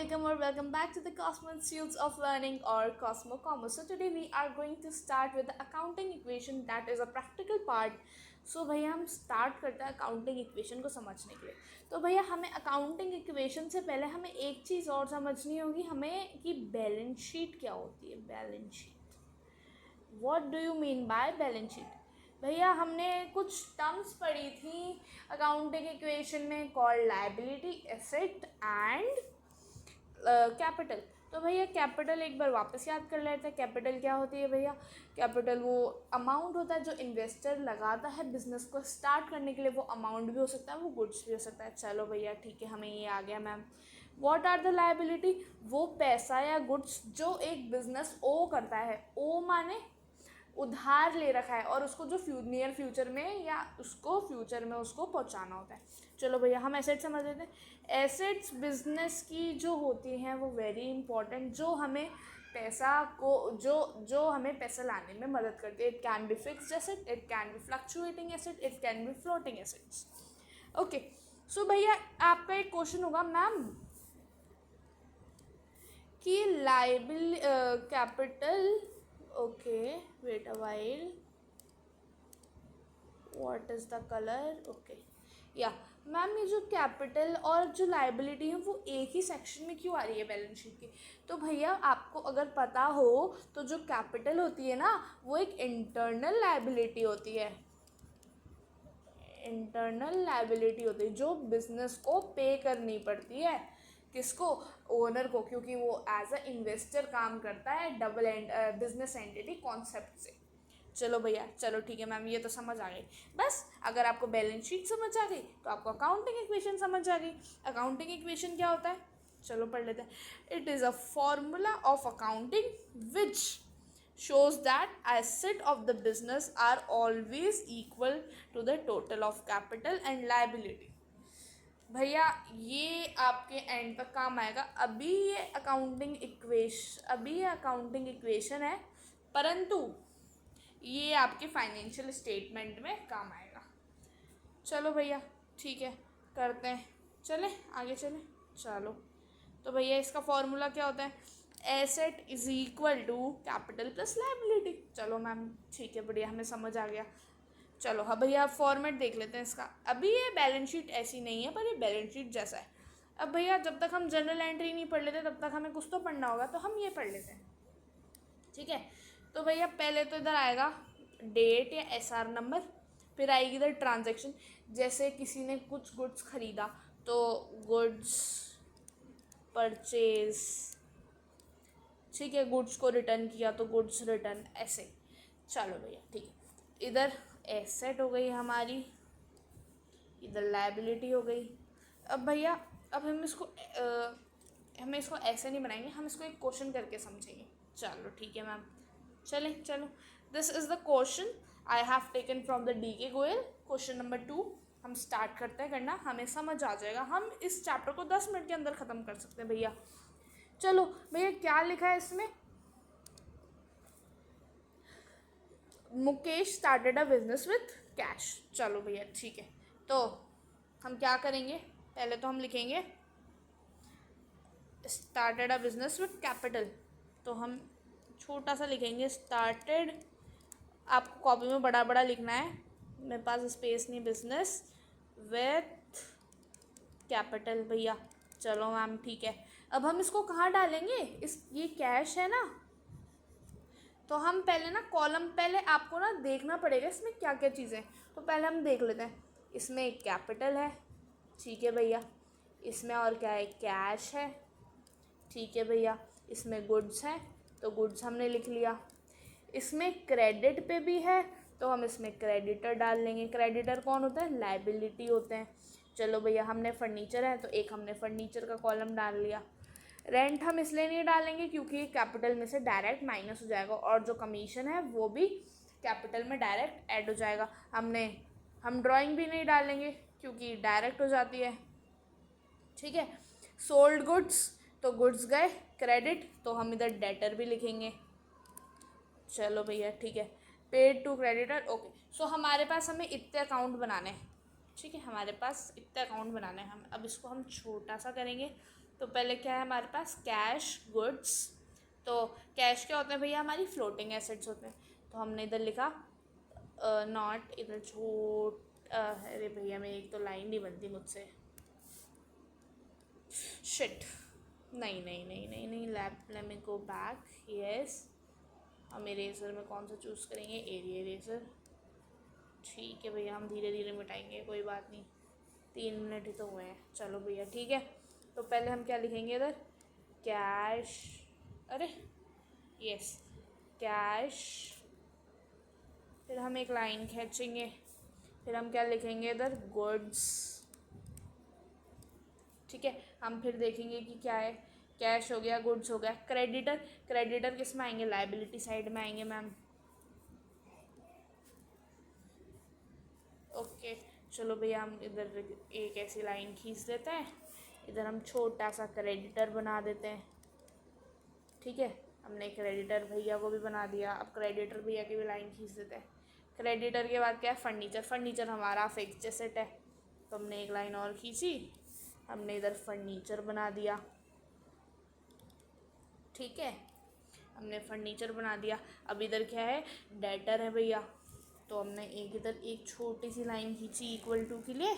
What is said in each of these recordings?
Assalamualaikum or welcome back to the Cosmo Institutes of Learning or Cosmo Commerce. So today we are going to start with the accounting equation that is a practical part. So भैया हम start करते हैं accounting equation को समझने के लिए. तो भैया हमें अकाउंटिंग इक्वेशन से पहले हमें एक चीज़ और समझनी होगी हमें कि बैलेंस शीट क्या होती है. Balance sheet, what do you mean by balance sheet? भैया हमने कुछ टर्म्स पढ़ी थी अकाउंटिंग इक्वेशन में called liability, asset and capital. तो भैया कैपिटल एक बार वापस याद कर लेते हैं. कैपिटल क्या होती है भैया? कैपिटल वो अमाउंट होता है जो इन्वेस्टर लगाता है बिजनेस को स्टार्ट करने के लिए. वो अमाउंट भी हो सकता है, वो गुड्स भी हो सकता है. चलो भैया ठीक है, हमें ये आ गया ma'am. What are the liability? वो पैसा या गुड्स जो एक बिजनेस ओ करता है. ओ माने उधार ले रखा है और उसको जो नियर फ्यूचर में या उसको फ्यूचर में उसको पहुंचाना होता है. चलो भैया हम एसेट समझ लेते हैं. एसेट्स बिजनेस की जो होती हैं वो वेरी इंपॉर्टेंट, जो हमें पैसा को जो हमें पैसा लाने में मदद करती है. It can be fixed asset, it can be fluctuating asset, it can be floating assets. Okay, so भैया आपका एक क्वेश्चन होगा मैम कि liable capital. Okay, wait a while. What is the color? Okay, या मैम ये जो capital और जो लाइबिलिटी है वो एक ही सेक्शन में क्यों आ रही है बैलेंस शीट की? तो भैया आपको अगर पता हो तो जो कैपिटल होती है ना वो एक इंटरनल लाइबिलिटी होती है. इंटरनल लाइबिलिटी होती है जो बिजनेस को पे करनी पड़ती है. किसको? ओनर को, क्योंकि वो एज अ इन्वेस्टर काम करता है double and business entity concept से. चलो भैया, चलो ठीक है मैम, ये तो समझ आ गई. बस अगर आपको बैलेंस शीट समझ आ गई तो आपको अकाउंटिंग इक्वेशन समझ आ गई. अकाउंटिंग इक्वेशन क्या होता है? चलो पढ़ लेते हैं. It is a formula of accounting which shows that asset of the business are always equal to the total of capital and liability. भैया ये आपके एंड तक काम आएगा. अभी ये अकाउंटिंग इक्वेशन है, परंतु ये आपके फाइनेंशियल स्टेटमेंट में काम आएगा. चलो भैया ठीक है, करते हैं. चले आगे चले. चलो तो भैया इसका फॉर्मूला क्या होता है? Asset is equal to capital plus liability. चलो मैम ठीक है, बढ़िया, हमें समझ आ गया. चलो हाँ भैया फॉर्मेट देख लेते हैं इसका. अभी ये बैलेंस शीट ऐसी नहीं है पर ये बैलेंस शीट जैसा है. अब भैया जब तक हम जनरल एंट्री नहीं पढ़ लेते तब तक हमें कुछ तो पढ़ना होगा, तो हम ये पढ़ लेते हैं. ठीक है, तो भैया पहले तो इधर आएगा डेट या एसआर नंबर, फिर आएगी इधर ट्रांजैक्शन. जैसे किसी ने कुछ गुड्स खरीदा तो गुड्स परचेज, ठीक है, गुड्स को रिटर्न किया तो गुड्स रिटर्न, ऐसे. चलो भैया ठीक है, इधर एसेट हो गई हमारी, इधर लायबिलिटी हो गई. अब भैया अब हमें इसको ऐसे नहीं बनाएंगे, हम इसको एक क्वेश्चन करके समझेंगे. चलो ठीक है मैम, चलो this is the question I have taken from the DK Goyal. Question number 2 हम स्टार्ट करते हैं करना, हमें समझ आ जाएगा. हम इस चैप्टर को 10 मिनट के अंदर ख़त्म कर सकते हैं भैया. चलो भैया क्या लिखा है इसमें? Mukesh started a business with cash. चलो भैया ठीक है, तो हम क्या करेंगे? पहले तो हम लिखेंगे started a business with capital. तो हम छोटा सा लिखेंगे स्टार्टेड. आपको कॉपी में बड़ा बड़ा लिखना है, मेरे पास स्पेस नहीं. बिजनेस विथ कैपिटल भैया. चलो मैम ठीक है. अब हम इसको कहाँ डालेंगे? ये कैश है ना, तो हम पहले ना कॉलम, पहले आपको ना देखना पड़ेगा इसमें क्या क्या चीज़ें. तो पहले हम देख लेते हैं. इसमें एक कैपिटल है, ठीक है भैया. इसमें और क्या है? कैश है, ठीक है भैया. इसमें गुड्स हैं तो गुड्स हमने लिख लिया. इसमें क्रेडिट पे भी है तो हम इसमें क्रेडिटर डाल लेंगे. क्रेडिटर कौन होता है? लायबिलिटी होते हैं. चलो भैया हमने फर्नीचर है तो एक हमने फर्नीचर का कॉलम डाल लिया. रेंट हम इसलिए नहीं डालेंगे क्योंकि कैपिटल में से डायरेक्ट माइनस हो जाएगा, और जो कमीशन है वो भी कैपिटल में डायरेक्ट ऐड हो जाएगा. हम ड्राइंग भी नहीं डालेंगे क्योंकि डायरेक्ट हो जाती है. ठीक है. सोल्ड गुड्स तो गुड्स गए, क्रेडिट तो हम इधर डेटर भी लिखेंगे. चलो भैया ठीक है. Paid to creditor. Okay, so हमारे पास हमें इतने अकाउंट बनाने हैं. ठीक है, हमारे पास इतने अकाउंट बनाने हैं. हम अब इसको हम छोटा सा करेंगे तो पहले क्या है हमारे पास, कैश गुड्स। तो कैश क्या होते हैं भैया, हमारी फ्लोटिंग एसेट्स होते हैं। तो हमने इधर लिखा नॉट, इधर छोट, अरे भैया मेरी एक तो लाइन नहीं बनती मुझसे, शिट, नहीं नहीं नहीं नहीं नहीं, let me go back, yes. हम इरेजर में कौन सा चूज़ करेंगे, एरिया इरेजर। ठीक है भैया, हम धीरे धीरे मिटाएंगे, कोई बात नहीं, 3 मिनट ही तो हुए हैं, चलो भैया ठीक है। तो पहले हम क्या लिखेंगे इधर, कैश, अरे यस, कैश, फिर हम एक लाइन खींचेंगे, फिर हम क्या लिखेंगे इधर, गुड्स। ठीक है, हम फिर देखेंगे कि क्या है, कैश हो गया, गुड्स हो गया, क्रेडिटर, क्रेडिटर किस में आएंगे, लाइबिलिटी साइड में आएंगे मैम। ओके, चलो भैया हम इधर एक ऐसी लाइन खींच देते हैं, इधर हम छोटा सा क्रेडिटर बना देते हैं। ठीक है, हमने क्रेडिटर भैया को भी बना दिया, अब क्रेडिटर भैया की भी लाइन खींच देते हैं। क्रेडिटर के बाद क्या है, फर्नीचर, फर्नीचर हमारा फिक्स एसेट है, तो हमने एक लाइन और खींची, हमने इधर फर्नीचर बना दिया। ठीक है, हमने फर्नीचर बना दिया। अब इधर क्या है, डेटर है भैया, तो हमने एक इधर एक छोटी सी लाइन खींची इक्वल टू के लिए,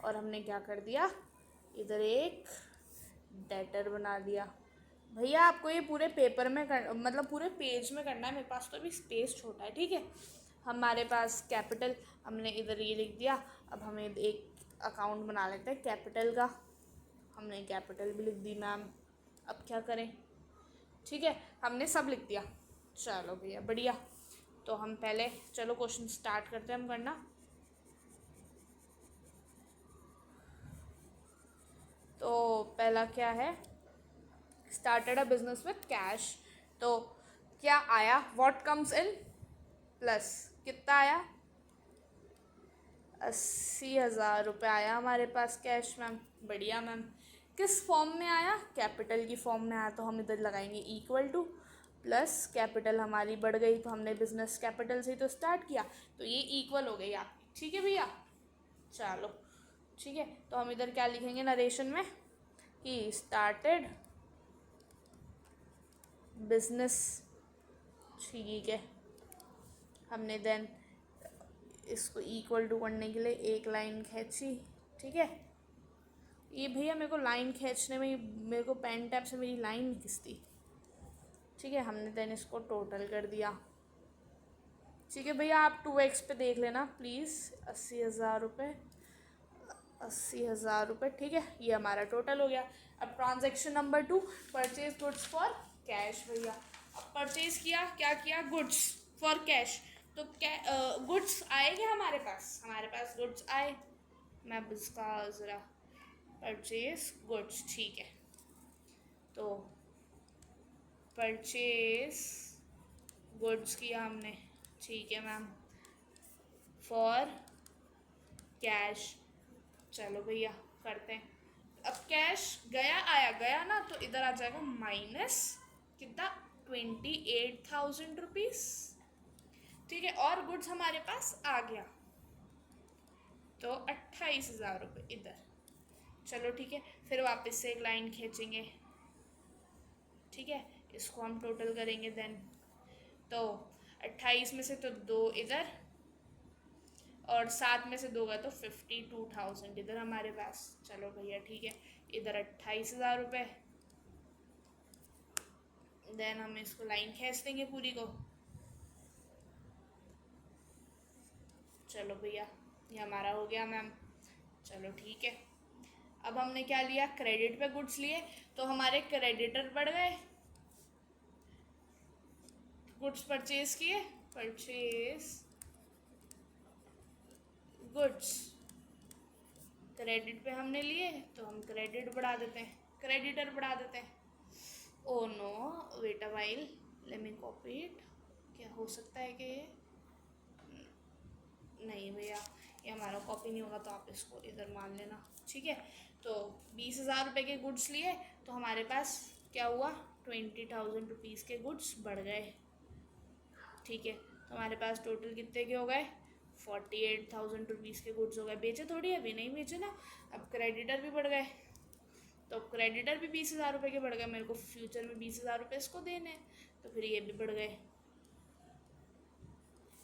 और हमने क्या कर दिया, इधर एक डेटर बना दिया। भैया आपको ये पूरे पेपर में मतलब पूरे पेज में करना है, मेरे पास तो अभी स्पेस छोटा है। ठीक है, हमारे पास कैपिटल, हमने इधर ये लिख दिया। अब हमें एक अकाउंट बना लेते हैं कैपिटल का, हमने कैपिटल भी लिख दी मैम। अब क्या करें, ठीक है, हमने सब लिख दिया, चलो भैया बढ़िया। तो हम पहले चलो क्वेश्चन स्टार्ट करते हैं हम करना। तो पहला क्या है, started a business with cash. तो क्या आया, व्हाट कम्स इन प्लस, कितना आया, 80,000 रुपये आया हमारे पास कैश मैम, बढ़िया मैम। किस फॉर्म में आया, कैपिटल की फॉर्म में आया, तो हम इधर लगाएंगे इक्वल टू, प्लस कैपिटल हमारी बढ़ गई, तो हमने बिजनेस कैपिटल से ही तो स्टार्ट किया, तो ये इक्वल हो गई आपकी। ठीक है भैया, चलो ठीक है। तो हम इधर क्या लिखेंगे नरेशन में कि स्टार्टेड बिजनेस। ठीक है, हमने देन इसको इक्वल टू करने के लिए एक लाइन खींची। ठीक है, ये भैया मेरे को लाइन खींचने में मेरे को पेन टैप से मेरी लाइन नहीं खिंचती। ठीक है, हमने देन इसको टोटल कर दिया। ठीक है भैया, आप 2x पे देख लेना प्लीज़, 80,000 रुपये, 80,000 रुपये। ठीक है, ये हमारा टोटल हो गया। अब transaction number 2, purchase goods for cash. भैया अब परचेज किया, क्या किया, गुड्स फॉर कैश। तो गुड्स आए क्या हमारे पास गुड्स आए। मैं अब इसका ज़रा परचेज गुड्स, ठीक है, तो परचेज गुड्स किया हमने। ठीक है मैम, फॉर कैश। चलो भैया करते हैं। अब कैश गया, आया गया ना, तो इधर आ जाएगा माइनस कितना, 28,000 रुपीज़। ठीक है, और गुड्स हमारे पास आ गया, तो 28,000 रुपये इधर। चलो ठीक है, फिर वापस से एक लाइन खींचेंगे। ठीक है, इसको हम टोटल करेंगे देन, तो 28 में से तो 2 इधर, और 7 में से 2 गए तो 52,000 इधर हमारे पास। चलो भैया ठीक है, इधर 28,000 रुपये, देन हम इसको लाइन खींच देंगे पूरी को। चलो भैया, ये हमारा हो गया मैम। चलो ठीक है, अब हमने क्या लिया, क्रेडिट पे गुड्स लिए, तो हमारे क्रेडिटर बढ़ गए, गुड्स परचेज किए, परचेज गुड्स, क्रेडिट पे हमने लिए, तो हम क्रेडिट बढ़ा देते हैं, क्रेडिटर बढ़ा देते हैं। Oh no, wait a while, let me copy it. क्या हो सकता है कि ये, नहीं भैया ये हमारा कॉपी नहीं होगा, तो आप इसको इधर मान लेना। ठीक है, तो 20,000 रुपये के गुड्स लिए, तो हमारे पास क्या हुआ, 20,000 रुपीज़ के गुड्स बढ़ गए। ठीक है, तो हमारे पास टोटल कितने के हो गए, 48,000 रुपीज़ के गुड्स हो गए। बेचे थोड़ी, अभी नहीं बेचे ना, अब क्रेडिटर भी बढ़ गए, तो क्रेडिटर भी 20,000 रुपये के बढ़ गए, मेरे को फ्यूचर में 20,000 रुपये इसको देने हैं, तो फिर ये भी बढ़ गए।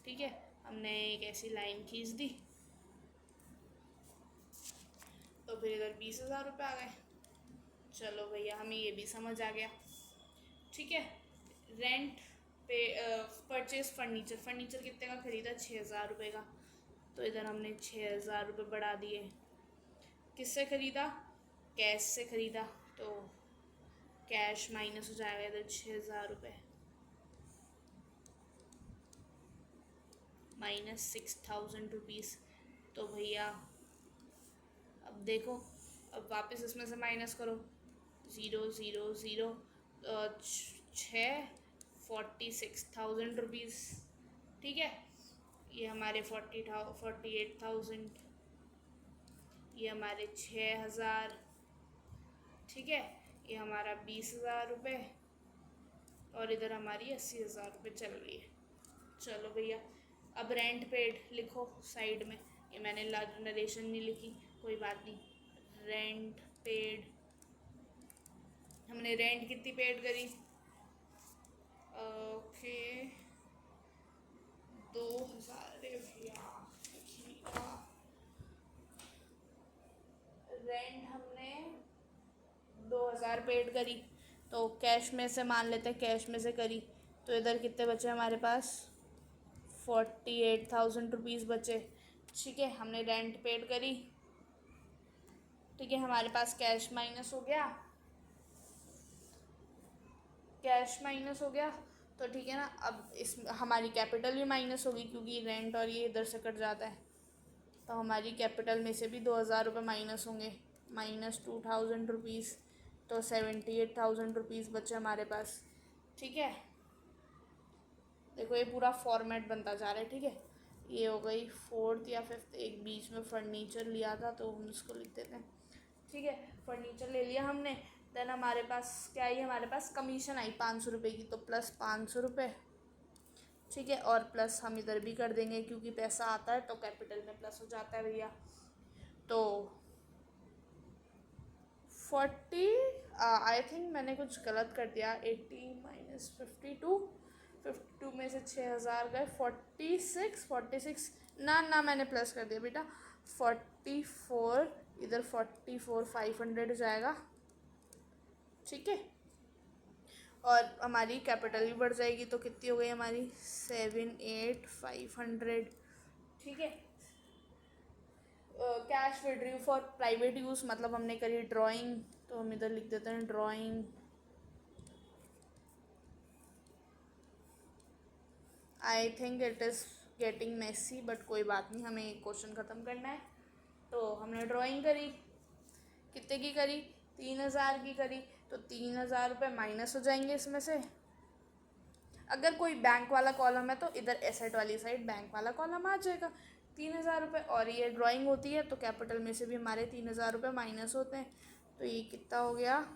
ठीक है, हमने एक ऐसी लाइन खींच दी, तो फिर इधर 20,000 रुपये आ गए। चलो भैया, हमें ये भी समझ आ गया। ठीक है, रेंट पे परचेज फर्नीचर, फर्नीचर कितने का खरीदा? 6,000 रुपये का, तो इधर हमने 6,000 रुपये बढ़ा दिए। किससे ख़रीदा? कैश से ख़रीदा, तो कैश माइनस हो जाएगा इधर 6,000 रुपये, माइनस 6,000 रुपीज़। तो भैया अब देखो, अब वापस इसमें से माइनस करो, 0 0 0, 46,000 रुपीज़। ठीक है, ये हमारे 48,000, ये हमारे 6,000। ठीक है, ये हमारा 20,000 रुपये, और इधर हमारी 80,000 रुपये चल रही है। चलो भैया, अब रेंट पेड लिखो साइड में, ये मैंने नरेशन नहीं लिखी, कोई बात नहीं। रेंट पेड, हमने रेंट कितनी पेड करी? ओके, 2,000। भैया रेंट हमने 2,000 पेड करी, तो कैश में से मान लेते हैं, कैश में से करी, तो इधर कितने बचे हमारे पास? 48,000 रुपीज़ बचे। ठीक है, हमने रेंट पेड करी। ठीक है, हमारे पास कैश माइनस हो गया, कैश माइनस हो गया, तो ठीक है ना। अब इस हमारी कैपिटल भी माइनस होगी, क्योंकि रेंट और ये इधर से कट जाता है, तो हमारी कैपिटल में से भी 2,000 रुपये माइनस होंगे, -2,000 रुपीज़, तो 78,000 रुपीज़ बचे हमारे पास। ठीक है, देखो ये पूरा फॉर्मेट बनता जा रहा है। ठीक है, ये हो गई 4th या 5th, एक बीच में फर्नीचर लिया था तो हम इसको लिख देते हैं। ठीक है, फर्नीचर ले लिया हमने, देन हमारे पास क्या आई? हमारे पास कमीशन आई 500 रुपये की, तो प्लस 500 रुपये। ठीक है, और प्लस हम इधर भी कर देंगे, क्योंकि पैसा आता है तो कैपिटल में प्लस हो जाता है भैया। तो 40, आई थिंक मैंने कुछ गलत कर दिया, 80 - 52 में से 6,000 गए, 46 ना मैंने प्लस कर दिया बेटा, 44, इधर 44,500 हो जाएगा। ठीक है, और हमारी कैपिटल भी बढ़ जाएगी, तो कितनी हो गई हमारी? 78,500। ठीक है, cash withdraw for private use, मतलब हमने करी ड्राइंग, तो हम इधर लिख देते हैं drawing. I think it is getting messy, but कोई बात नहीं, हमें एक क्वेश्चन ख़त्म करना है। तो हमने ड्राइंग करी, कितने की करी? 3,000 की करी, तो 3,000 रुपये माइनस हो जाएंगे इसमें से। अगर कोई बैंक वाला कॉलम है तो इधर एसेट वाली साइड बैंक वाला कॉलम आ जाएगा, 3,000 रुपये। और ये ड्राइंग होती है तो कैपिटल में से भी हमारे 3,000 रुपये माइनस होते हैं, तो ये कितना हो गया?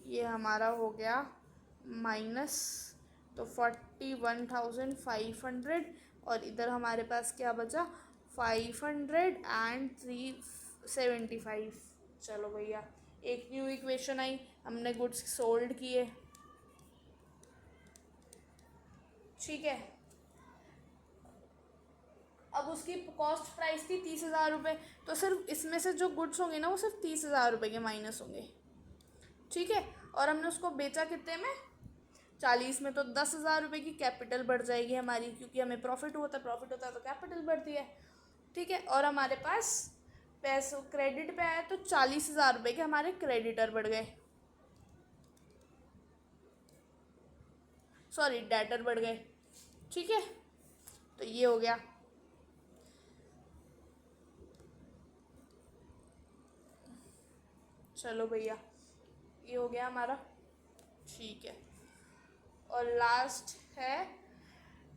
ये हमारा हो गया माइनस, तो 41,500, और इधर हमारे पास क्या बचा? 575। चलो भैया, एक न्यू इक्वेशन आई, हमने गुड्स सोल्ड किए। ठीक है, अब उसकी कॉस्ट प्राइस थी 30,000 रुपये, तो सिर्फ इसमें से जो गुड्स होंगे ना वो सिर्फ 30,000 रुपये के माइनस होंगे। ठीक है, और हमने उसको बेचा कितने में? 40 में, तो 10,000 रुपये की कैपिटल बढ़ जाएगी हमारी, क्योंकि हमें प्रॉफिट होता है तो कैपिटल बढ़ती है। ठीक है, और हमारे पास पैसों क्रेडिट पे आया तो 40,000 रुपये के हमारे क्रेडिटर बढ़ गए, सॉरी डेटर बढ़ गए। ठीक है, तो ये हो गया। चलो भैया, ये हो गया हमारा। ठीक है, और लास्ट है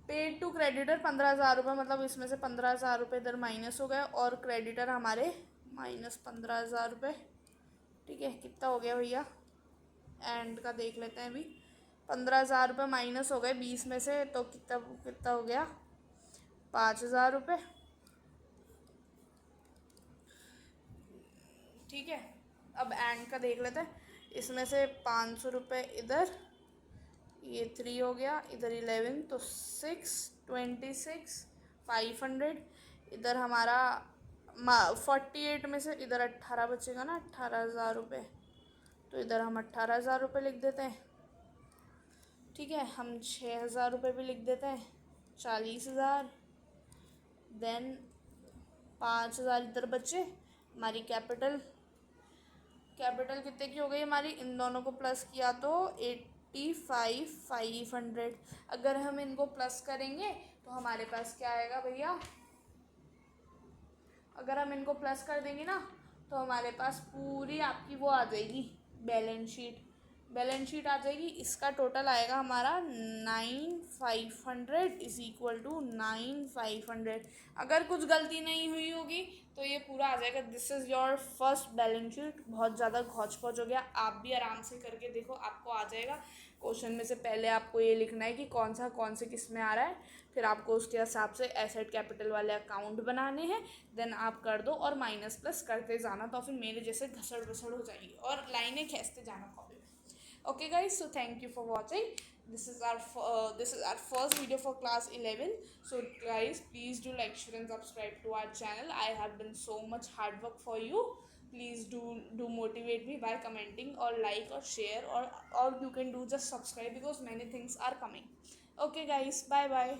पेड टू क्रेडिटर 15,000 रुपये, मतलब इसमें से 15,000 रुपये इधर माइनस हो गए, और क्रेडिटर हमारे -15,000 रुपये। ठीक है, कितना हो गया भैया? एंड का देख लेते हैं अभी। 15,000 रुपये माइनस हो गए 20 में से, तो कितना कितना हो गया? 5,000 रुपये। ठीक है, अब एंड का देख लेते हैं। इसमें से 500 रुपये इधर, ये 3 हो गया, इधर 11 तो 6, 26, 500। इधर हमारा 48 में से इधर 18 बचेगा ना, 18,000 रुपये। तो इधर हम 18,000 रुपये लिख देते हैं। ठीक है, हम 6,000 रुपये भी लिख देते हैं, 40,000। देन 5,000 इधर बचे। हमारी कैपिटल कितने की हो गई हमारी, इन दोनों को प्लस किया तो 85,500। अगर हम इनको प्लस करेंगे तो हमारे पास क्या आएगा भैया, अगर हम इनको प्लस कर देंगे ना तो हमारे पास पूरी आपकी वो आ जाएगी बैलेंस शीट आ जाएगी। इसका टोटल आएगा हमारा 9,500 इज इक्वल टू 9,500। अगर कुछ गलती नहीं हुई होगी तो ये पूरा आ जाएगा। This is your first balance sheet. बहुत ज़्यादा घौच पौच हो गया, आप भी आराम से करके देखो, आपको आ जाएगा। क्वेश्चन में से पहले आपको ये लिखना है कि कौन से किस में आ रहा है, फिर आपको उसके हिसाब से एसेट कैपिटल वाले अकाउंट बनाने हैं। देन आप कर दो और माइनस प्लस करते जाना, तो फिर मेरे जैसे घसड़ बसड़ हो जाएगी और लाइनें खींचते जाना कॉपी में। Okay guys, so thank you for watching. This is our first video for class 11. So guys, please do like, share and subscribe to our channel. I have done so much hard work for you. Please do motivate me by commenting or like or share, or you can do just subscribe because many things are coming. Okay guys, bye bye.